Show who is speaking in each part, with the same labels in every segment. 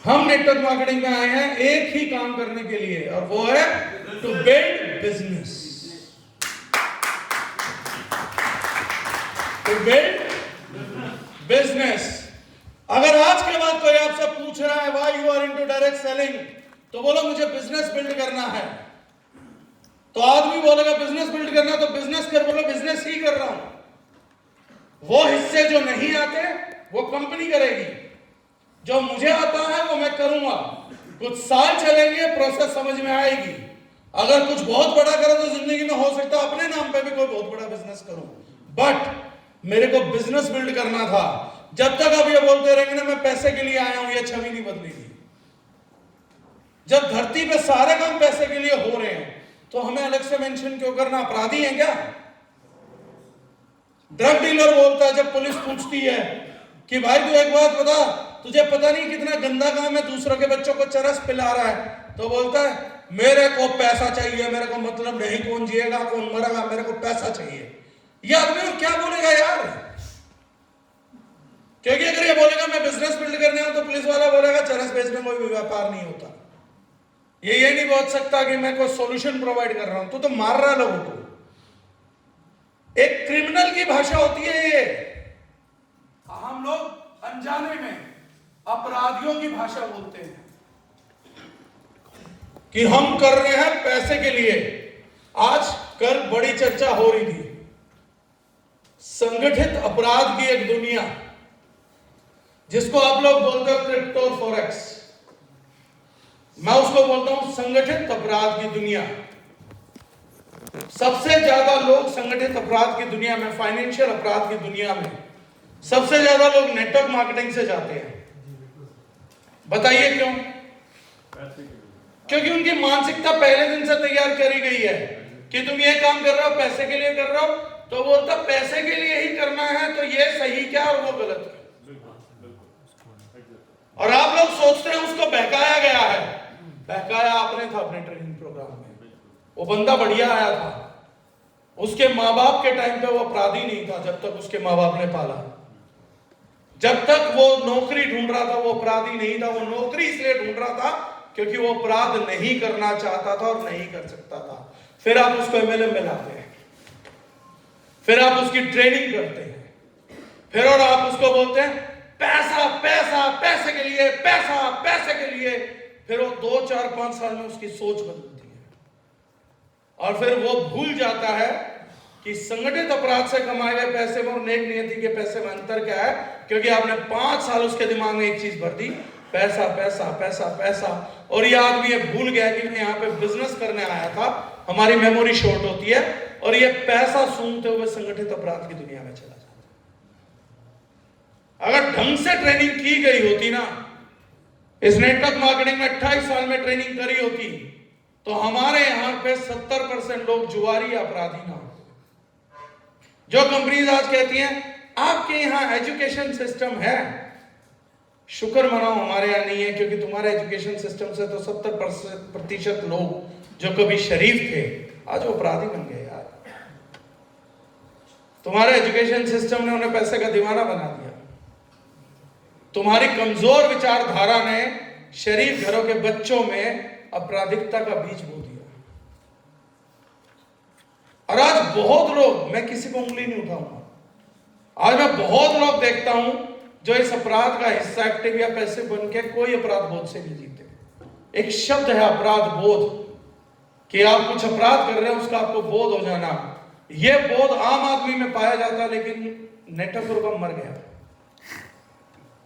Speaker 1: हम network marketing में आए हैं एक ही काम करने के लिए, और वो है to build business. To build business. अगर आज के बाद कोई आपसे पूछ रहा है why you are into direct selling, तो बोलो मुझे बिजनेस बिल्ड करना है। तो आदमी बोलेगा बिजनेस बिल्ड करना, तो बिजनेस कर, बोलो बिजनेस ही कर रहा हूं। वो हिस्से जो नहीं आते वो कंपनी करेगी, जो मुझे आता है वो मैं करूंगा। कुछ साल चलेंगे, प्रोसेस समझ में आएगी। अगर कुछ बहुत बड़ा करो तो जिंदगी में हो सकता है अपने नाम पे भी कोई बहुत बड़ा बिजनेस करूं, बट मेरे को बिजनेस बिल्ड करना था। जब तक आप ये बोलते रहेंगे ना मैं पैसे के लिए आया हूं, ये छवि नहीं बदलेगी। जब धरती पे सारे काम पैसे के लिए हो रहे हैं तो हमें अलग से मेंशन क्यों करना? अपराधी हैं क्या? ड्रग डीलर बोलता है जब पुलिस पूछती है कि भाई तू एक बात बता, तुझे पता नहीं कितना गंदा काम है, दूसरों के बच्चों को चरस पिला रहा है, तो बोलता है मेरे को पैसा चाहिए, मेरे को मतलब नहीं कौन जिएगा कौन मरेगा, मेरे को पैसा चाहिए। ये आदमी क्या बोलेगा यार? क्योंकि अगर ये बोलेगा मैं बिजनेस बिल्ड करने हूं, तो पुलिस वाला बोलेगा चरस बेचने कोई भी व्यापार नहीं होता। ये नहीं बोल सकता कि मैं कोई सॉल्यूशन प्रोवाइड कर रहा हूं, तो मार रहा है लोगों को। एक क्रिमिनल की भाषा होती है ये। हम लोग अनजाने में अपराधियों की भाषा बोलते हैं कि हम कर रहे हैं पैसे के लिए। आज कल बड़ी चर्चा हो रही थी संगठित अपराध की एक दुनिया, जिसको आप लोग बोलते हो क्रिप्टो फॉरेक्स, मैं उसको बोलता हूं संगठित अपराध की दुनिया। सबसे ज्यादा लोग संगठित अपराध की दुनिया में, फाइनेंशियल अपराध की दुनिया में सबसे ज्यादा लोग नेटवर्क मार्केटिंग से जाते हैं। बताइए क्यों? क्योंकि उनकी मानसिकता पहले दिन से तैयार करी गई है कि तुम ये काम कर रहे हो पैसे के लिए कर रहे हो, तो बोलता पैसे के लिए ही करना है, तो ये सही क्या और वो गलत क्या। और आप लोग सोचते हैं उसको बहकाया गया है। बहकाया आपने था अपने ट्रेनिंग प्रोग्राम में। वो बंदा बढ़िया आया था, उसके माँ बाप के टाइम पे वो अपराधी नहीं था जब तक उसके माँ बाप ने पाला। जब तक वो नौकरी ढूंढ रहा था वो अपराधी नहीं था। वो नौकरी इसलिए ढूंढ रहा था क्योंकि वो अपराध नहीं करना चाहता था और नहीं कर सकता था। फिर आप उसको एमएलएम में लाते हैं, फिर आप उसकी ट्रेनिंग करते हैं, फिर और आप उसको बोलते हैं पैसा पैसा पैसे के लिए, पैसा पैसे के लिए। फिर वो 2 4 5 साल में उसकी सोच बदलती है और फिर वो भूल जाता है कि संगठित अपराध से कमाए गए पैसे में और नेक नियति के पैसे में अंतर क्या है। क्योंकि आपने 5 साल उसके दिमाग में एक चीज भर दी, पैसा पैसा पैसा पैसा। और ये आदमी ये भूल गया कि मैं यहाँ पे बिजनेस करने आया था। हमारी मेमोरी शॉर्ट होती है और ये पैसा सूंघते हुए संगठित अपराध की दुनिया में चला जाता है। अगर ढंग से ट्रेनिंग की गई होती ना, इस नेटवर्क मार्केटिंग में 28 साल में ट्रेनिंग करी होती, तो हमारे यहां पे 70% लोग जुआरी अपराधी ना होते। जो कंपनीज आज कहती हैं आपके यहां एजुकेशन सिस्टम है, शुक्र मनाओ हमारे यहां नहीं है, क्योंकि तुम्हारे एजुकेशन सिस्टम से तो 70% लोग जो कभी शरीफ थे आज वो अपराधी बन गए यार। तुम्हारे एजुकेशन सिस्टम ने उन्हें पैसे का दीवाना बना दिया। तुम्हारी कमजोर विचारधारा ने शरीफ घरों के बच्चों में अपराधिकता का बीज बो दिया। और आज बहुत लोग, मैं किसी को उंगली नहीं उठाऊंगा, आज मैं बहुत लोग देखता हूं जो इस अपराध का हिस्सा एक्टिव या पैसे बन के कोई अपराध बोध से नहीं जीते। एक शब्द है अपराध बोध, कि आप कुछ अपराध कर रहे हैं उसका आपको बोध हो जाना। यह बोध आम आदमी में पाया जाता है, लेकिन नेटवर्कर का मर गया।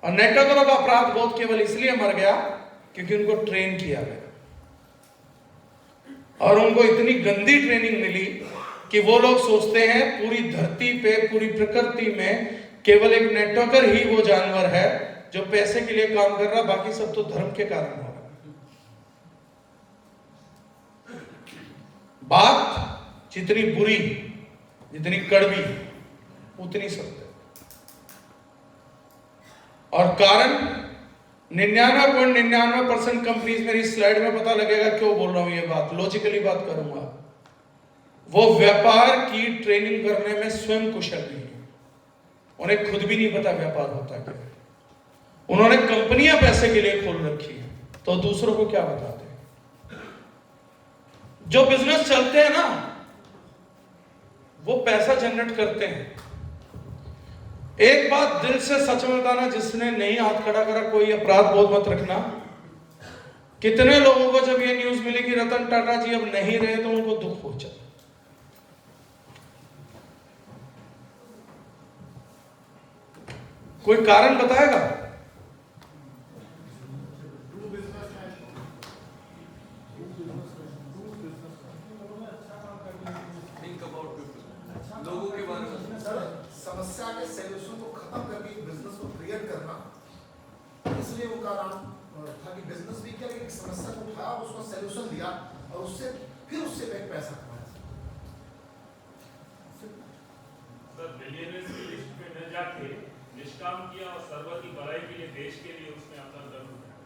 Speaker 1: और नेटवर्करों का अपराध बोध केवल इसलिए मर गया क्योंकि उनको ट्रेन किया गया और उनको इतनी गंदी ट्रेनिंग मिली कि वो लोग सोचते हैं पूरी धरती पे, पूरी प्रकृति में केवल एक नेटवर्कर ही वो जानवर है जो पैसे के लिए काम कर रहा, बाकी सब तो धर्म के कारण हो रहा। बात जितनी बुरी, जितनी कड़वी, उतनी सत्य। और कारण 99.99% कंपनीज, मेरी स्लाइड में पता लगेगा क्यों बोल रहा हूं ये बात, लॉजिकली बात करूंगा। वो व्यापार की ट्रेनिंग करने में स्वयं कुशल नहीं है, उन्हें खुद भी नहीं पता व्यापार होता क्या है। उन्होंने कंपनियां पैसे के लिए खोल रखी है, तो दूसरों को क्या बताते हैं? जो बिजनेस चलते हैं ना, वो पैसा जनरेट करते हैं। एक बात दिल से सच में बताना, जिसने नहीं हाथ खड़ा करा कोई अपराध बोध मत रखना। कितने लोगों को जब ये न्यूज मिली कि रतन टाटा जी अब नहीं रहे तो उनको दुख पहुंचा। कोई कारण बताएगा?
Speaker 2: लोगों के बारे में
Speaker 3: सर, समस्या के सॉल्यूशन को खत्म करके बिजनेस को क्रिएट करना, इसलिए उनका नाम था कि बिजनेस भी क्या, एक समस्या को उठाया, उसका सॉल्यूशन दिया और उससे फिर पैसा कमाया।
Speaker 4: सर, बिलियनर्स की लिस्ट में न जाके निष्काम किया और सर्वर की भलाई के लिए, देश के लिए उसने अपना दम उठाया।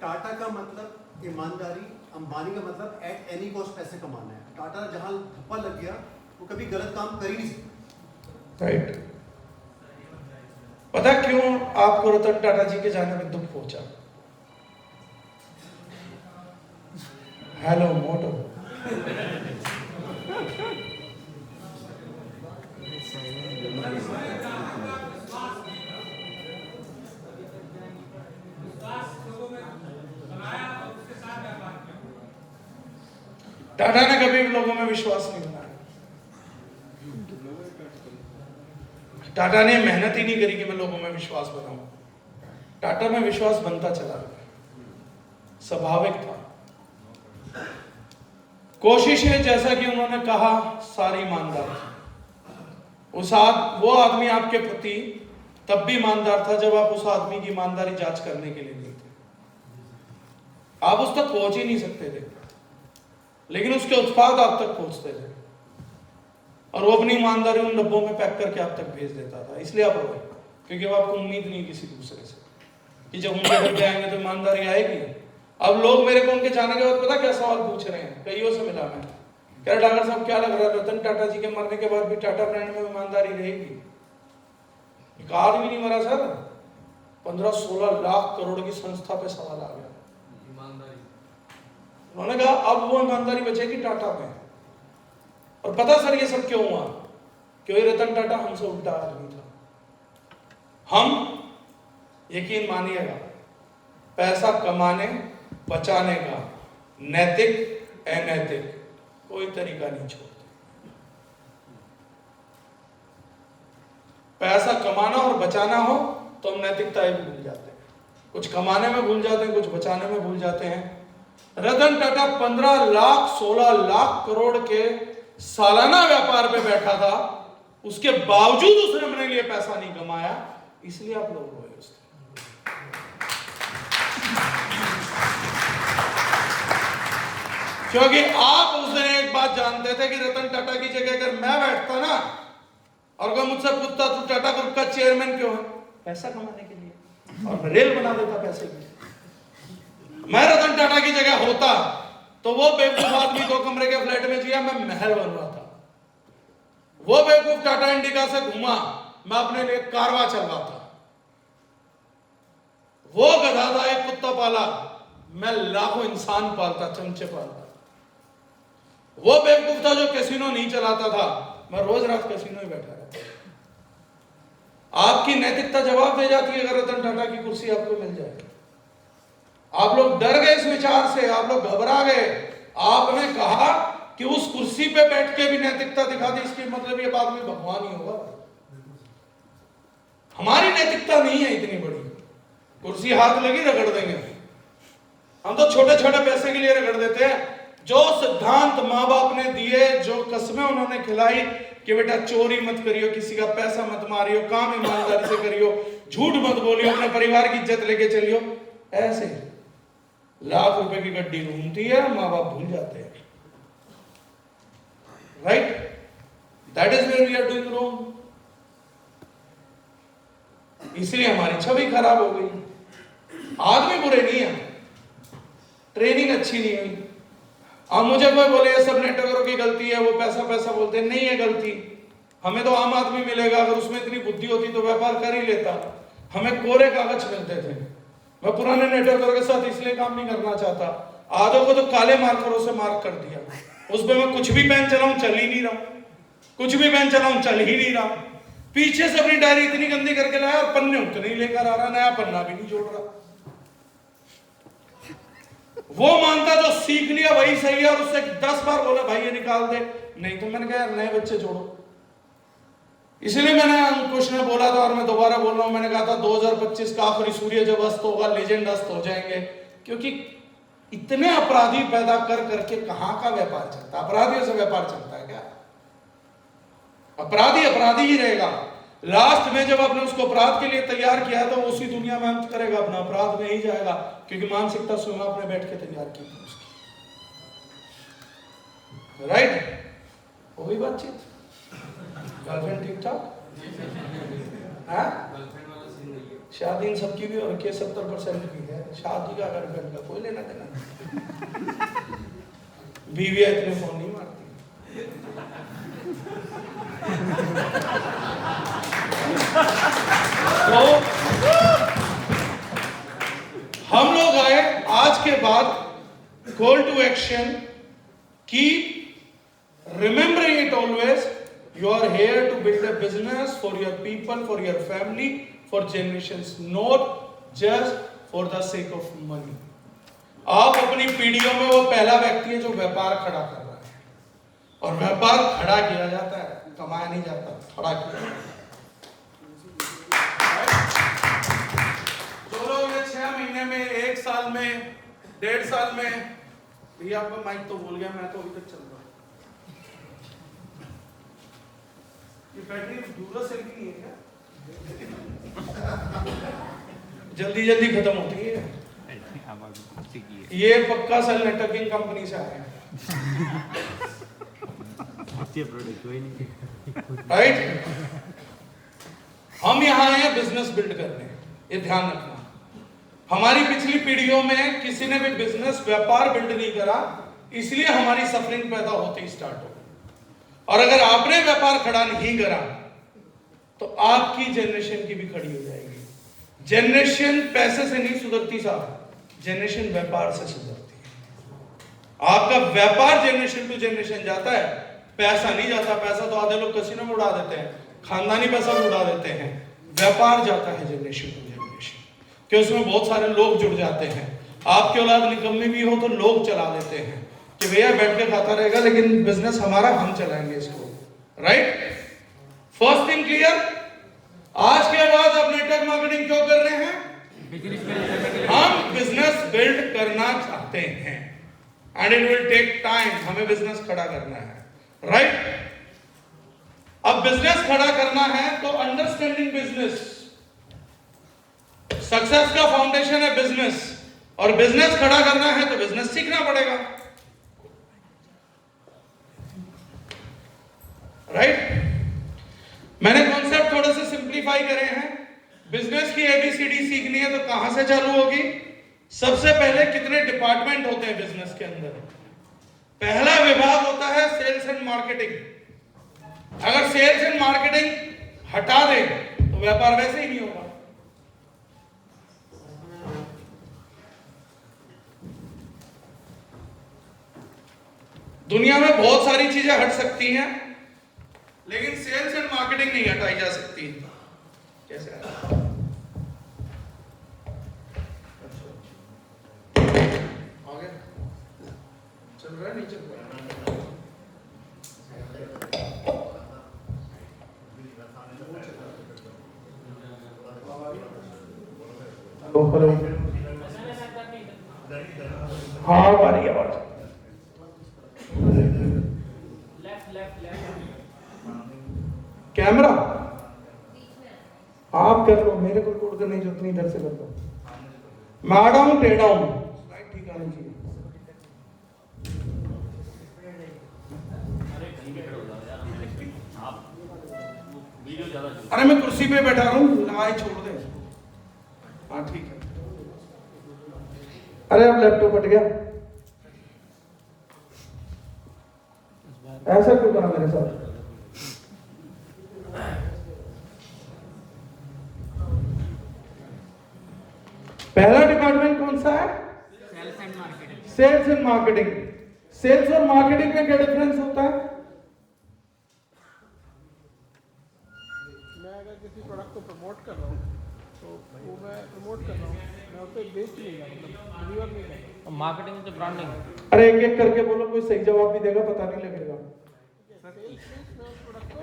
Speaker 2: टाटा का मतलब ईमानदारी, अंबानी का मतलब एट एनी कॉस्ट पैसे कमाना है। टाटा जहां धप्पा लग गया वो कभी गलत काम कर ही नहीं सकता।
Speaker 1: राइट। पता क्यों आपको रतन टाटा जी के जाने में दुख पहुंचा? हेलो मोटो, टाटा ने कभी भी लोगों में विश्वास नहीं बनाया। टाटा ने मेहनत ही नहीं करी कि मैं लोगों में विश्वास बनाऊं। टाटा में विश्वास बनता चला गया, स्वाभाविक था। कोशिशें, जैसा कि उन्होंने कहा, सारी ईमानदार थी। वो आदमी आपके प्रति तब भी ईमानदार था जब आप उस आदमी की ईमानदारी जांच करने के लिए नहीं थे। आप उस तक पहुंच ही नहीं सकते थे, लेकिन उसके उत्पाद आप तक पहुंचते थे और वो अपनी ईमानदारी उन डब्बों में पैक करके आप तक भेज देता था। इसलिए आप रोए, क्योंकि वो आपको उम्मीद नहीं किसी दूसरे से कि जब उनके डब्बे आएंगे तो ईमानदारी आएगी। अब लोग मेरे को उनके जाने के बाद पता क्या सवाल पूछ रहे हैं, कईयों से मिला मैं, कह रहे डॉक्टर साहब क्या लग रहा है रतन टाटा जी के मरने के बाद भी टाटा ब्रांड में ईमानदारी रहेगी? एक आदमी नहीं मरा सर, 15-16 लाख करोड़ की संस्था पे सवाल आ गया। उन्होंने कहा अब वो ईमानदारी बचेगी टाटा में। और पता सर ये सब क्यों हुआ? क्योंकि रतन टाटा हमसे उल्टा आदमी था। हम, यकीन मानिएगा, पैसा कमाने बचाने का नैतिक अनैतिक कोई तरीका नहीं छोड़ते। पैसा कमाना और बचाना हो तो हम नैतिकता भी भूल जाते हैं, कुछ कमाने में भूल जाते हैं, कुछ बचाने में भूल जाते हैं। रतन टाटा 15 लाख 16 लाख करोड़ के सालाना व्यापार पे बैठा था, उसके बावजूद उसने अपने लिए पैसा नहीं कमाया, इसलिए आप लोग रोए उससे। क्योंकि आप उस दिन एक बात जानते थे कि रतन टाटा की जगह अगर मैं बैठता ना और कोई मुझसे पूछता तू टाटा ग्रुप का चेयरमैन क्यों है? पैसा कमाने के लिए, और मैं रेल बना देता पैसे की। मैं रतन टाटा की जगह होता तो वो बेवकूफ आदमी 2 कमरे के फ्लैट में जिया, मैं महल बनवाता। वो बेवकूफ टाटा इंडिका से घूमा, मैं अपने लिए कारवा चलवाता। वो गधा था एक कुत्ता पाला, मैं लाखों इंसान पालता, चमचे पालता। वो बेवकूफ था जो कैसीनो नहीं चलाता था, मैं रोज रात कैसीनो ही बैठा रहता। आपकी नैतिकता जवाब दे जाती है अगर रतन टाटा की कुर्सी आपको मिल जाए। आप लोग डर गए इस विचार से, आप लोग घबरा गए। आपने कहा कि उस कुर्सी पे बैठ के भी नैतिकता दिखा दी, इसके मतलब ये आदमी भगवान ही होगा। हमारी नैतिकता नहीं है इतनी बड़ी, कुर्सी हाथ लगी रगड़ देंगे। हम तो छोटे छोटे पैसे के लिए रगड़ देते हैं। जो सिद्धांत माँ बाप ने दिए, जो कस्में उन्होंने खिलाई कि बेटा चोरी मत करियो, किसी का पैसा मत मारियो, काम ईमानदारी से करियो, झूठ मत बोलियो, अपने परिवार की इज्जत लेके चलियो, ऐसे लाख रुपए की गड्डी घूमती है, माँ बाप भूल जाते हैं। Right? That is where we are doing wrong. इसलिए हमारी छवि खराब हो गई। आदमी बुरे नहीं है, ट्रेनिंग अच्छी नहीं हुई। अब मुझे कोई बोले ये सब नेटवर्करों की गलती है, वो पैसा पैसा बोलते हैं, नहीं है गलती। हमें तो आम आदमी मिलेगा, अगर उसमें इतनी बुद्धि होती तो व्यापार कर ही लेता। हमें कोरे कागज मिलते थे। मैं पुराने नेटवर्कर के साथ इसलिए काम नहीं करना चाहता, आधों को तो काले मार्करों से मार्क कर दिया, उस पर मैं कुछ भी पेन चलाऊं चल ही नहीं रहा, कुछ भी पेन चलाऊं चल ही नहीं रहा। पीछे से अपनी डायरी इतनी गंदी करके लाया और पन्ने उतने ही लेकर आ रहा, नया पन्ना भी नहीं जोड़ रहा। वो मानता जो सीख लिया वही सही है, और उससे 10 बार बोला भाई ये निकाल दे, नहीं तो मैंने कहा यार नए बच्चे जोड़ो। इसलिए मैंने अंकुश ने बोला था और मैं दोबारा बोल रहा हूं, मैंने कहा था 2025 का आखिरी सूर्य जब अस्त होगा लेजेंड अस्त हो जाएंगे, क्योंकि इतने अपराधी पैदा कर करके कहां का व्यापार चलता है? अपराधियों से व्यापार चलता है क्या? अपराधी अपराधी ही रहेगा। लास्ट में जब आपने उसको अपराध के लिए तैयार किया तो उसी दुनिया में अंत करेगा, अपना अपराध में ही जाएगा, क्योंकि मानसिकता स्वयं आपने बैठ के तैयार की थी उसकी। राइट? वही बातचीत। गर्लफ्रेंड ठीक ठाक? शादी इन सबकी भी और 70% की है, शादी का गर्लफ्रेंड का कोई लेना देना। बीवियां इतने फोन नहीं मारती। तो हम लोग आए आज के बाद call to action, keep remembering it always, you are here to build a business for your people, for your family, for generations, not just for the sake of money. आप अपनी पीढ़ियों में वो पहला व्यक्ति है जो व्यापार खड़ा कर रहा है, और व्यापार खड़ा किया जाता है, कमाया नहीं जाता, खड़ा किया जाता है। जो लोग 6 महीने में, 1 साल में, 1.5 साल में, भैया आपका माइक तो भूल गया, मैं तो अभी तक चल रहा हूं। ये बैटरी डूरासेल की नहीं है क्या? जल्दी जल्दी खत्म होती है। ये पक्का सेल नेटवर्किंग कंपनी से आया है। राइट? हम यहाँ आए हैं बिजनेस बिल्ड करने, ये ध्यान रखना। हमारी पिछली पीढ़ियों में किसी ने भी बिजनेस व्यापार बिल्ड नहीं करा, इसलिए हमारी सफरिंग पैदा होती स्टार्ट हो। और अगर आपने व्यापार खड़ा नहीं करा तो आपकी जनरेशन की भी खड़ी हो जाएगी। जनरेशन पैसे से नहीं सुधरती साहब, जनरेशन व्यापार से सुधरती है। आपका व्यापार जनरेशन टू जनरेशन जाता है, पैसा नहीं जाता। पैसा तो आधे लोग कसीनो में उड़ा देते हैं, खानदानी पैसा भी उड़ा देते हैं। व्यापार जाता है जनरेशन टू जनरेशन, कि उसमें बहुत सारे लोग जुड़ जाते हैं। आपकी औलाद निकम्मी भी हो तो लोग चला देते हैं कि भैया बैठ के खाता रहेगा, लेकिन बिजनेस हमारा, हम चलाएंगे इसको। राइट? First thing clear? आज के बाद आप नेटवर्क मार्केटिंग क्यों कर रहे हैं? हम बिजनेस बिल्ड करना चाहते हैं, and it will take time. हमें बिजनेस खड़ा करना है। राइट? अब बिजनेस खड़ा करना है तो अंडरस्टैंडिंग बिजनेस, सक्सेस का फाउंडेशन है बिजनेस, और बिजनेस खड़ा करना है तो बिजनेस सीखना पड़ेगा। राइट? मैंने कॉन्सेप्ट थोड़े से सिंप्लीफाई करे हैं। बिजनेस की एबीसीडी सीखनी है तो कहां से चालू होगी? सबसे पहले कितने डिपार्टमेंट होते हैं बिजनेस के अंदर? पहला विभाग होता है सेल्स एंड मार्केटिंग। अगर सेल्स एंड मार्केटिंग हटा दे तो व्यापार वैसे ही नहीं होगा। दुनिया में बहुत सारी चीजें हट सकती हैं, लेकिन सेल्स एंड मार्केटिंग नहीं हटाई जा सकती। कैसे? आगे चल रहा है, नहीं चल रहा? हेलो, हाँ आ रही है आवाज। कैमरा आप कर लो, मेरे को रिकॉर्ड करने की जरूरत नहीं, इधर से कर दो। मैं आड़ा हूं, टेढ़ा हूं, राइट? ठीक आना चाहिए। अरे मैं कुर्सी पे बैठा रहा हूं, लगाए छोड़ दे। हाँ ठीक है। अरे अब लैपटॉप हट गया, ऐसा क्यों करा मेरे साथ? पहला डिपार्टमेंट कौन सा है?
Speaker 5: Sales and marketing.
Speaker 1: Sales and marketing. Sales और मार्केटिंग में क्या डिफरेंस होता है?
Speaker 6: मैं अगर किसी प्रोडक्ट को प्रमोट कर रहा हूँ तो वो मैं प्रमोट कर रहा हूँ, मैं उसे बेच नहीं रहा, मतलब डिलीवर नहीं कर रहा।
Speaker 5: मार्केटिंग तो ब्रांडिंग।
Speaker 1: अरे एक एक करके बोलो, कोई सही जवाब भी देगा पता नहीं लगेगा।
Speaker 6: सेल्स मीन्स मैं उस प्रोडक्ट को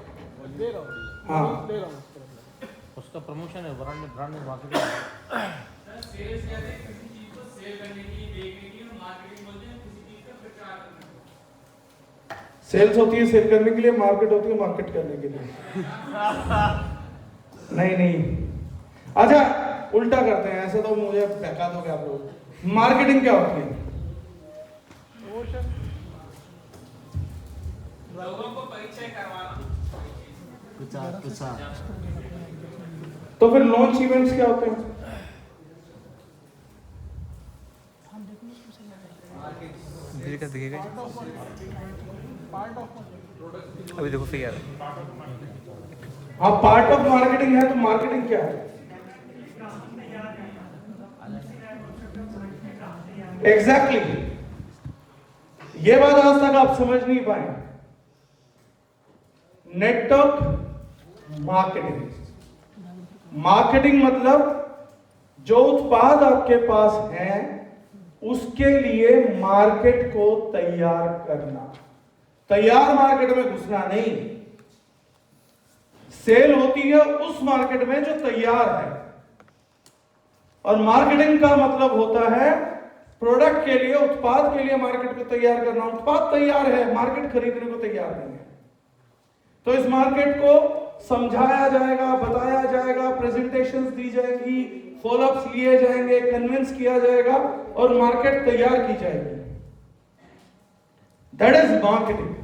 Speaker 6: दे रहा हूँ,
Speaker 1: हाँ।
Speaker 6: दे रहा हूँ उस प्रोडक्ट को।
Speaker 5: उसका प्रमोशन है, ब्रांडिंग मार्केटिंग।
Speaker 7: सेल्स कहते हैं किसी चीज को सेल करने की, बेचने की, और मार्केटिंग बोलते हैं किसी चीज का प्रचार करने की।
Speaker 1: सेल्स होती है सेल करने के लिए, मार्केट होती है मार्केट करने के लिए। नहीं अच्छा उल्टा करते हैं, ऐसे तो मुझे बहका दोगे आप लोग। मार्केटिंग क्या होती है?
Speaker 6: प्रमोशन,
Speaker 7: लोगों को परिचय करवाना।
Speaker 1: तो फिर लॉन्च इवेंट्स क्या होते हैं?
Speaker 6: पार्ट ऑफ
Speaker 5: अभी देखो फिगर।
Speaker 1: हाँ पार्ट ऑफ मार्केटिंग है, तो मार्केटिंग क्या है? एग्जैक्टली ये बात आज तक आप समझ नहीं पाए। नेटवर्क मार्केटिंग, मार्केटिंग मतलब जो उत्पाद आपके पास है उसके लिए मार्केट को तैयार करना। तैयार मार्केट में घुसना नहीं। सेल होती है उस मार्केट में जो तैयार है, और मार्केटिंग का मतलब होता है प्रोडक्ट के लिए, उत्पाद के लिए मार्केट को तैयार करना। उत्पाद तैयार है, मार्केट खरीदने को तैयार नहीं है। तो इस मार्केट को समझाया जाएगा, बताया जाएगा, प्रेजेंटेशंस दी जाएंगी, फॉलोअप्स लिए जाएंगे, कन्विंस किया जाएगा और मार्केट तैयार की जाएगी। That is marketing.